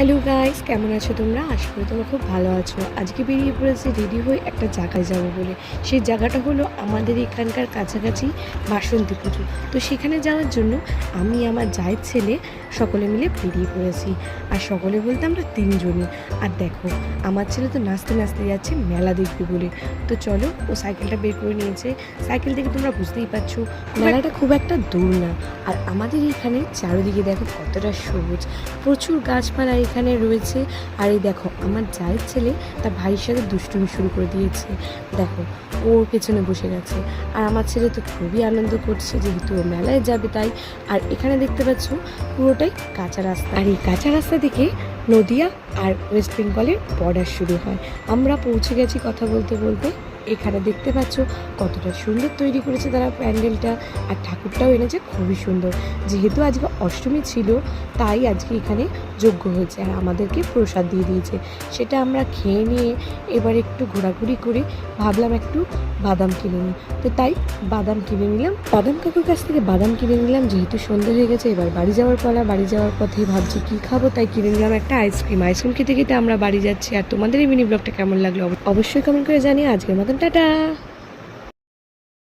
Hello guys, কেমন আছো তোমরা? আশা করি তোমরা খুব ভালো আছো। আজকে বেরিয়ে পড়েছি রেডি হয়ে একটা জায়গায় যাবো বলে। সেই জায়গাটা হলো আমাদের এখানকার কাছাকাছি বাসন্তী পুজো। তো সেখানে যাওয়ার জন্য আমি আমার জায়ের ছেলে সকলে মিলে বেরিয়ে পড়েছি। আর সকলে বলতে আমরা তিনজনই। আর দেখো, আমার ছেলে তো নাচতে নাচতে যাচ্ছে মেলা দেখবে বলে। তো চলো, ও সাইকেলটা বের করে নিয়েছে। সাইকেল থেকে তোমরা বুঝতেই পারছো মেলাটা খুব একটা দূর না। আর আমাদের এখানে চারিদিকে দেখো কতটা সবুজ, প্রচুর গাছপালা এখানে রয়েছে। আর এই দেখো, আমার জায়ের ছেলে তার ভাইয়ের সাথে দুষ্টুমি শুরু করে দিয়েছে। দেখো, ওর পেছনে বসে গেছে। আর আমার ছেলে তো খুবই আনন্দ করছে, যেহেতু ও মেলায় যাবে তাই। আর এখানে দেখতে পাচ্ছ পুরোটাই কাঁচা রাস্তা। আর এই কাঁচা রাস্তা থেকে নদিয়া আর ওয়েস্ট বেঙ্গলের বর্ডার শুরু হয়। আমরা পৌঁছে গেছি কথা বলতে বলতে। এখানে দেখতে পাচ্ছ কতটা সুন্দর তৈরি করেছে তারা প্যান্ডেলটা। আর ঠাকুরটাও এনেছে খুবই সুন্দর। যেহেতু আজকে অষ্টমী ছিল তাই আজকে এখানে যজ্ঞ হয়েছে আর আমাদেরকে প্রসাদ দিয়ে দিয়েছে। সেটা আমরা খেয়ে নিয়ে এবার একটু ঘোরাঘুরি করে ভাবলাম একটু বাদাম কিনে নিই। তো তাই বাদাম কিনে নিলাম, বাদাম কাকুর কাছ থেকে বাদাম কিনে নিলাম। যেহেতু সন্ধ্যে হয়ে গেছে, এবার বাড়ি যাওয়ার পালা। বাড়ি যাওয়ার পথে ভাবছি কী খাবো, তাই কিনে নিলাম একটা আইসক্রিম। আইসক্রিম খেতে খেতে আমরা বাড়ি যাচ্ছি। আর তোমাদের এই মিনি ব্লগটা কেমন লাগলো অবশ্যই কমেন্ট করে জানিয়ে। আজকের মতন টাটা।